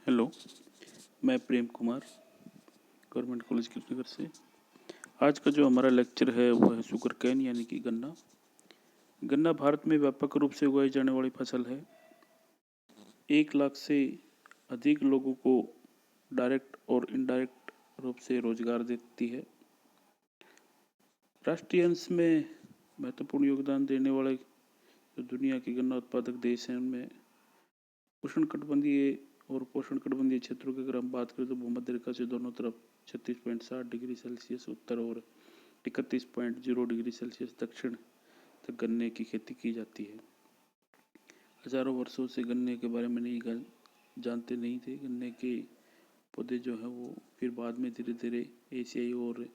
Hello, मैं Prem Kumar government college Krishnanagar से। आज का जो हमारा लेक्चर है वो है शुगर केन यानी कि गन्ना। गन्ना भारत में व्यापक रूप से उगाई जाने वाली फसल है। 1 लाख से अधिक लोगों को डायरेक्ट और इनडायरेक्ट रूप से रोजगार देती है। राष्ट्रीय अंश में महत्वपूर्ण योगदान देने वाले जो दुनिया के गन्ना उत्पादक देश हैं उनमें उष्णकटिबंधीय और पोषणकटिबंधीय क्षेत्रों की अगर हम बात करें तो भूमध्य रेखा से दोनों तरफ 36.7 डिग्री सेल्सियस उत्तर और 31.0 डिग्री सेल्सियस दक्षिण तक गन्ने की खेती की जाती है। हजारों वर्षों से गन्ने के बारे में जानते नहीं थे। गन्ने के पौधे जो हैं वो फिर बाद में धीरे धीरे एशियाई और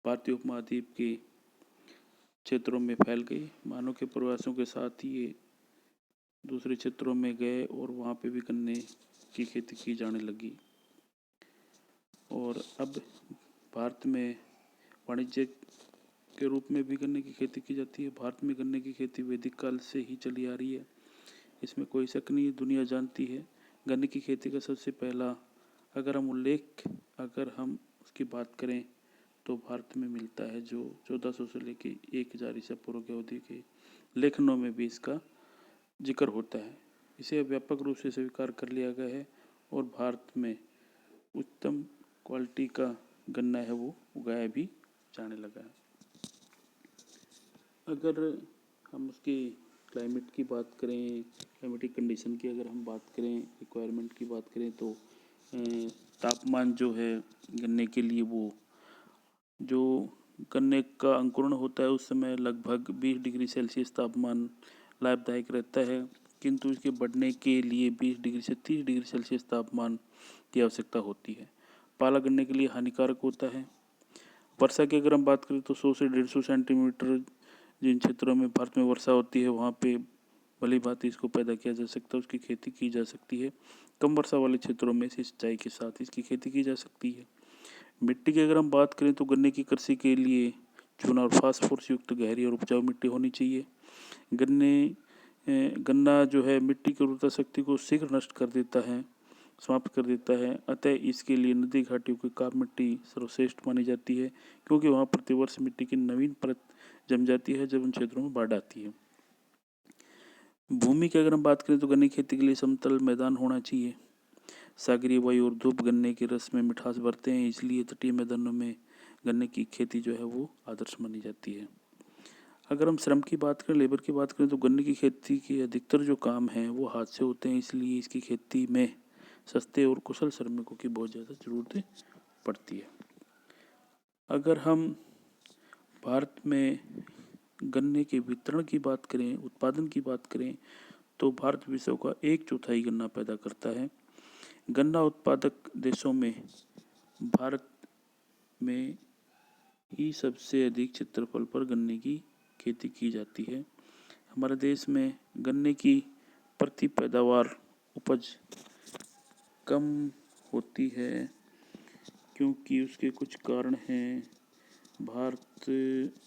भारतीय उपमहाद्वीप के क्षेत्रों में फैल गई। मानव के प्रवासों के साथ ही ये दूसरे क्षेत्रों में गए और वहाँ पे भी गन्ने की खेती की जाने लगी। और अब भारत में वाणिज्य के रूप में भी गन्ने की खेती की जाती है। भारत में गन्ने की खेती वैदिक काल से ही चली आ रही है, इसमें कोई शक नहीं, दुनिया जानती है। गन्ने की खेती का सबसे पहला अगर हम उसकी बात करें तो भारत में मिलता है, जो 1400 से लेके 1000 ईसा पूर्व की अवधि के लेखनों में भी इसका जिक्र होता है। इसे व्यापक रूप से स्वीकार कर लिया गया है और भारत में उत्तम क्वालिटी का गन्ना है वो उगाया भी जाने लगा है। अगर हम उसकी क्लाइमेट की बात करें, क्लाइमेटिक कंडीशन की अगर हम बात करें, रिक्वायरमेंट की बात करें तो तापमान जो है गन्ने के लिए, वो जो गन्ने का अंकुरण होता है उस समय लगभग 20 डिग्री सेल्सियस तापमान लाभदायक रहता है, किंतु इसके बढ़ने के लिए 20 डिग्री से 30 डिग्री सेल्सियस तापमान की आवश्यकता होती है। पाला गन्ने के लिए हानिकारक होता है। वर्षा की अगर हम बात करें तो 100 से 150 सेंटीमीटर जिन क्षेत्रों में भारत में वर्षा होती है वहाँ पे भली भांति इसको पैदा किया जा सकता है, उसकी खेती की जा सकती है। कम वर्षा वाले क्षेत्रों में सिंचाई के साथ इसकी खेती की जा सकती है। मिट्टी की अगर हम बात करें तो गन्ने की कृषि के लिए चूना और फास्फोरस युक्त गहरी और उपजाऊ मिट्टी होनी चाहिए। गन्ना जो है मिट्टी की उर्वरता शक्ति को शीघ्र नष्ट कर देता है, समाप्त कर देता है। अतः इसके लिए नदी घाटियों की काप मिट्टी सर्वश्रेष्ठ मानी जाती है, क्योंकि वहाँ प्रतिवर्ष मिट्टी की नवीन परत जम जाती है जब उन क्षेत्रों में बाढ़ आती है। भूमि की अगर हम बात करें तो गन्ने की खेती के लिए समतल मैदान होना चाहिए। सागरीय वायु और धूप गन्ने के रस में मिठास भरते हैं, इसलिए तटीय मैदानों में गन्ने की खेती जो है वो आदर्श मानी जाती है। अगर हम श्रम की बात करें, लेबर की बात करें तो गन्ने की खेती के अधिकतर जो काम हैं वो हाथ से होते हैं, इसलिए इसकी खेती में सस्ते और कुशल श्रमिकों की बहुत ज़्यादा ज़रूरत पड़ती है। अगर हम भारत में गन्ने के वितरण की बात करें, उत्पादन की बात करें, तो भारत विश्व का 1/4 गन्ना पैदा करता है। गन्ना उत्पादक देशों में भारत में ही सबसे अधिक क्षेत्रफल पर गन्ने की खेती की जाती है। हमारे देश में गन्ने की प्रति पैदावार उपज कम होती है, क्योंकि उसके कुछ कारण हैं। भारत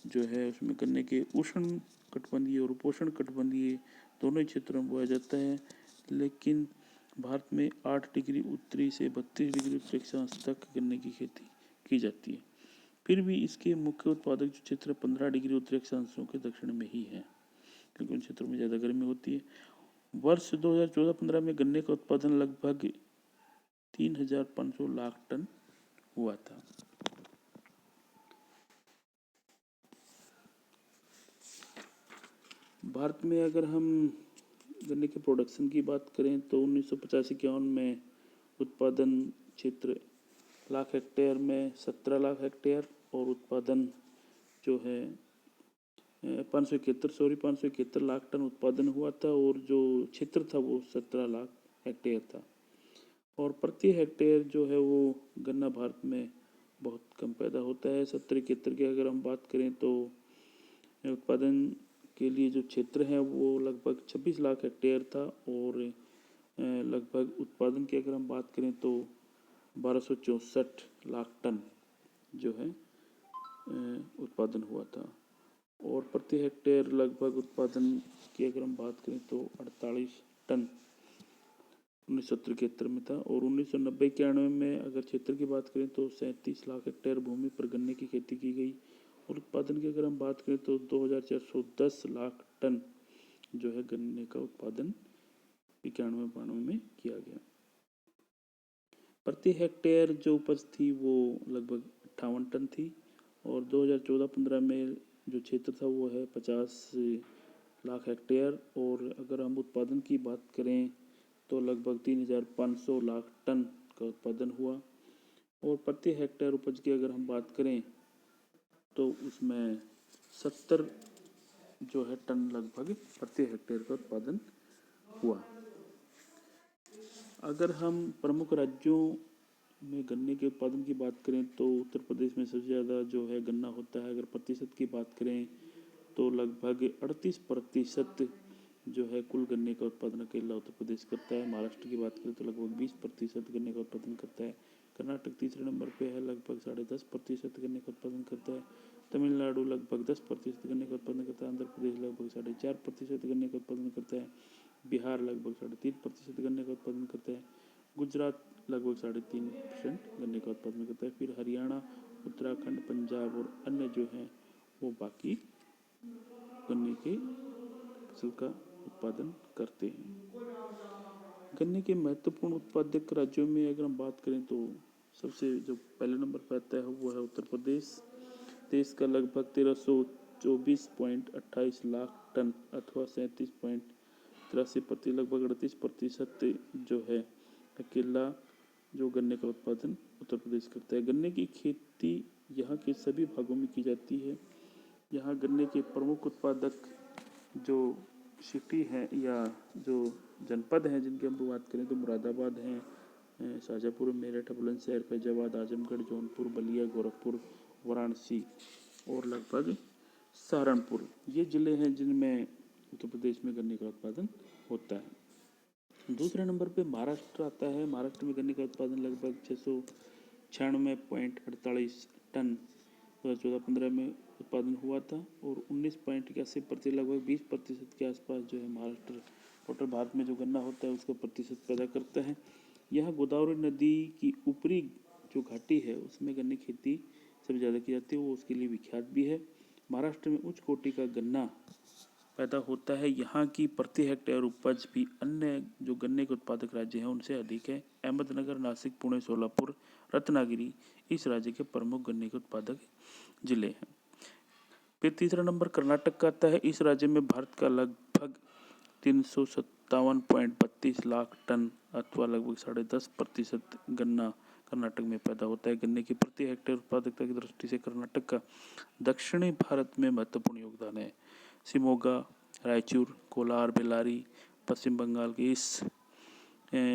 जो है उसमें गन्ने के उष्ण कटिबंधीय और उपोष्ण कटिबंधीय दोनों ही क्षेत्रों में बोया जाता है, लेकिन भारत में 8 डिग्री उत्तरी से 32 डिग्री उत्तरी अक्षांश तक गन्ने की खेती की जाती है। फिर भी इसके मुख्य उत्पादक जो क्षेत्र 15 डिग्री उत्तरी अक्षांशों के दक्षिण में ही है, क्योंकि उन क्षेत्रों में ज़्यादा गर्मी होती है। वर्ष 2014-15 में गन्ने का उत्पादन लगभग 3,500 लाख टन हुआ था। भारत में अगर हम गन्ने के प्रोडक्शन की बात करें तो 1950-51 में उत्पादन क्षेत्र लाख हेक्टेयर में 17 लाख हेक्टेयर और उत्पादन जो है 571 लाख टन उत्पादन हुआ था, और जो क्षेत्र था वो 17 लाख हेक्टेयर था। और प्रति हेक्टेयर जो है वो गन्ना भारत में बहुत कम पैदा होता है। 70-71 की अगर हम बात करें तो उत्पादन के लिए जो क्षेत्र है वो लगभग 26 लाख हेक्टेयर था, और लगभग उत्पादन की अगर हम बात करें तो 1264 लाख टन जो है उत्पादन हुआ था। और प्रति हेक्टेयर लगभग उत्पादन की अगर हम बात करें तो 48 टन 1970-71 में था। और 1990-91 में अगर क्षेत्र की बात करें तो 37 लाख हेक्टेयर भूमि पर गन्ने की खेती की गई। और उत्पादन की अगर हम बात करें तो 2410 लाख टन जो है गन्ने का उत्पादन 91-92 में किया गया। प्रति हेक्टेयर जो उपज थी वो लगभग 58 टन थी। और 2014-15 में जो क्षेत्र था वो है 50 लाख हेक्टेयर। और अगर हम उत्पादन की बात करें तो लगभग 3500 लाख टन का उत्पादन हुआ। और प्रति हेक्टेयर उपज की अगर हम बात करें तो उसमें 70 जो है टन लगभग प्रति हेक्टेयर का उत्पादन हुआ। अगर हम प्रमुख राज्यों में गन्ने के उत्पादन की बात करें तो उत्तर प्रदेश में सबसे ज़्यादा जो है गन्ना होता है। अगर प्रतिशत की बात करें तो लगभग 38% जो है कुल गन्ने का उत्पादन अकेला उत्तर प्रदेश करता है। महाराष्ट्र की बात करें तो लगभग 20% गन्ने का उत्पादन करता है। कर्नाटक तीसरे नंबर पे है, लगभग 10.5% गन्ने का उत्पादन करता है। तमिलनाडु लगभग 10% गन्ने का उत्पादन करता है। आंध्र प्रदेश लगभग 4.5% गन्ने का उत्पादन करता है। बिहार लगभग 3.5% गन्ने का उत्पादन करता है। गुजरात लगभग 3.5% गन्ने का उत्पादन करता है। फिर हरियाणा, उत्तराखंड, पंजाब और अन्य जो हैं वो बाकी गन्ने के फसल का उत्पादन करते हैं। गन्ने के महत्वपूर्ण उत्पादक राज्यों में अगर हम बात करें तो सबसे जो पहले नंबर पर आता है वो है उत्तर प्रदेश। देश का लगभग 1324.28 लाख टन अथवा 37.83% लगभग 38% जो है अकेला जो गन्ने का उत्पादन उत्तर प्रदेश करता है। गन्ने की खेती यहाँ के सभी भागों में की जाती है। यहाँ गन्ने के प्रमुख उत्पादक जो सिटी हैं या जो जनपद हैं जिनकी हम बात करें तो मुरादाबाद हैं, शाजापुर, मेरठ, बुलंदशहर, फैजाबाद, आजमगढ़, जौनपुर, बलिया, गोरखपुर, वाराणसी और लगभग सहारनपुर, ये ज़िले हैं जिनमें उत्तर प्रदेश में गन्ने का उत्पादन होता है। दूसरे नंबर पे महाराष्ट्र आता है। महाराष्ट्र में गन्ने का उत्पादन लगभग 696.48 टन 2014-15 में उत्पादन हुआ था। और 19.81% लगभग 20% के आसपास जो है महाराष्ट्र टोटल भारत में जो गन्ना होता है उसका प्रतिशत पैदा करता है। यह गोदावरी नदी की ऊपरी जो घाटी है उसमें गन्ने की खेती सबसे ज़्यादा की जाती है, वो उसके लिए विख्यात भी है। महाराष्ट्र में उच्च कोटि का गन्ना पैदा होता है। यहाँ की प्रति हेक्टेयर उपज भी अन्य जो गन्ने के उत्पादक राज्य हैं उनसे अधिक है। अहमदनगर, नासिक, पुणे, सोलापुर, रत्नागिरी इस राज्य के प्रमुख गन्ने के उत्पादक जिले हैं। फिर तीसरा नंबर कर्नाटक का आता है। इस राज्य में भारत का लगभग 357.32 लाख टन अथवा लगभग 10.5% गन्ना कर्नाटक में पैदा होता है। गन्ने की प्रति हेक्टेयर उत्पादकता की दृष्टि से कर्नाटक का दक्षिणी भारत में महत्वपूर्ण योगदान है। शिमोगा, रायचूर, कोलार, बेल्लारी पश्चिम बंगाल के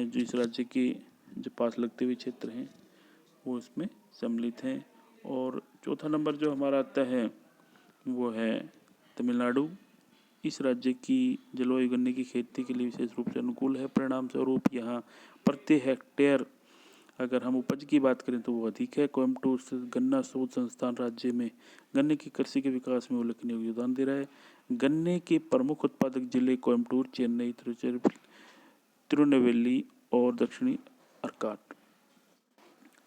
जो इस राज्य के जो पास लगते हुए क्षेत्र हैं वो इसमें सम्मिलित हैं। और चौथा नंबर जो हमारा आता है वो है तमिलनाडु। इस राज्य की जलवायु गन्ने की खेती के लिए विशेष रूप से अनुकूल है। परिणाम स्वरूप यहाँ प्रति हेक्टेयर अगर हम उपज की बात करें तो वो अधिक है। कोयम्बटूर स्थित गन्ना शोध संस्थान राज्य में गन्ने की कृषि के विकास में उल्लेखनीय योगदान दे रहा है। गन्ने के प्रमुख उत्पादक जिले कोयम्बटूर, चेन्नई, तिरुनेलवेली और दक्षिणी अर्काट।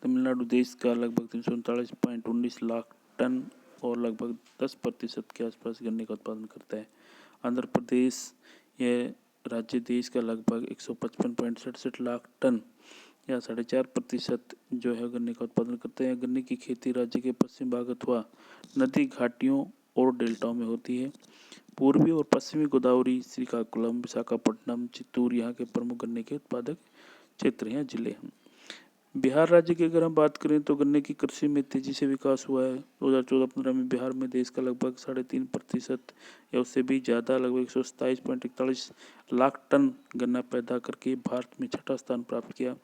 तमिलनाडु देश का लगभग 339.19 लाख टन और लगभग 10% के आसपास गन्ने का उत्पादन करता है। आंध्र प्रदेश यह राज्य देश का लगभग 155.67 लाख टन या 4.5% जो है गन्ने का उत्पादन करते हैं। गन्ने की खेती राज्य के पश्चिम भाग अथवा नदी घाटियों और डेल्टाओं में होती है। पूर्वी और पश्चिमी गोदावरी, श्रीकाकुलम, विशाखापट्टनम, चित्तूर यहाँ के प्रमुख गन्ने के उत्पादक क्षेत्र या जिले हैं। बिहार राज्य की अगर हम बात करें तो गन्ने की कृषि में तेजी से विकास हुआ है। 2014-15 में बिहार में देश का लगभग 3.5% या उससे भी ज़्यादा लगभग 127.41 लाख टन गन्ना पैदा करके भारत में छठा स्थान प्राप्त किया।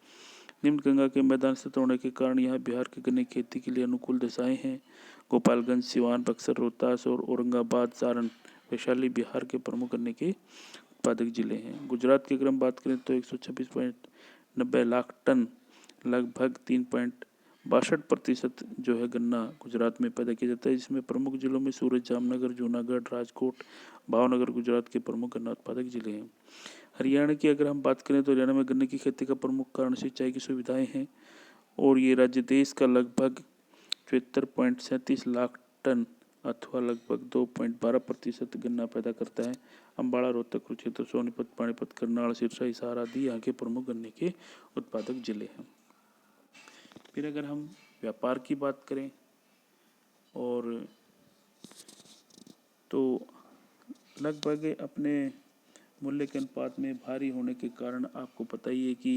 निम्न गंगा के मैदान स्थित होने के कारण यहाँ बिहार की गन्ने की खेती के लिए अनुकूल दिशाएं हैं। गोपालगंज, सिवान, बक्सर, रोहतास और औरंगाबाद, सारण, वैशाली बिहार के प्रमुख गन्ने के उत्पादक जिले हैं। गुजरात की अगर हम बात करें तो 126.90 लाख टन लगभग 3.62% जो है गन्ना गुजरात में पैदा किया जाता है, जिसमें प्रमुख जिलों में सूरत, जामनगर, जूनागढ़, राजकोट, भावनगर गुजरात के प्रमुख गन्ना उत्पादक जिले हैं। हरियाणा की अगर हम बात करें तो हरियाणा में गन्ने की खेती का प्रमुख कारण सिंचाई की सुविधाएं हैं और ये राज्य देश का लगभग 74.37 लाख टन अथवा लगभग 2.12% गन्ना पैदा करता है। अम्बाड़ा, रोहतक, कुरुक्षेत्र, सोनीपत, पानीपत, करनाल, सिरसा, हिसार आदि यहाँ के प्रमुख गन्ने के उत्पादक जिले हैं। फिर अगर हम व्यापार की बात करें और तो लगभग अपने मूल्य के अनुपात में भारी होने के कारण आपको पता ही है कि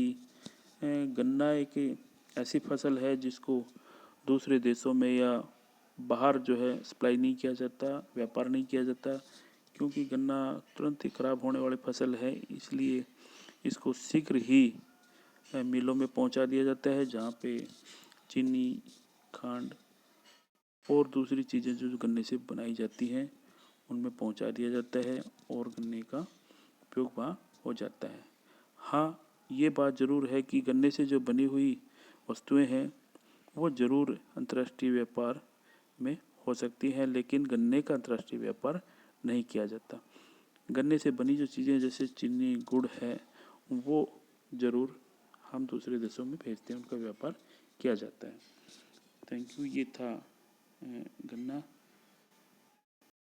गन्ना एक ऐसी फसल है जिसको दूसरे देशों में या बाहर जो है सप्लाई नहीं किया जाता, व्यापार नहीं किया जाता, क्योंकि गन्ना तुरंत ही खराब होने वाली फसल है। इसलिए इसको शीघ्र ही मिलों में पहुंचा दिया जाता है, जहां पे चीनी, खांड और दूसरी चीज़ें जो गन्ने से बनाई जाती हैं उनमें पहुंचा दिया जाता है और गन्ने का उपयोग वहाँ हो जाता है। हाँ, ये बात ज़रूर है कि गन्ने से जो बनी हुई वस्तुएं हैं वो ज़रूर अंतर्राष्ट्रीय व्यापार में हो सकती हैं, लेकिन गन्ने का अंतर्राष्ट्रीय व्यापार नहीं किया जाता। गन्ने से बनी जो चीज़ें जैसे चीनी, गुड़ है, वो ज़रूर हम दूसरे देशों में भेजते हैं, उनका व्यापार किया जाता है। Thank you. ये था गन्ना।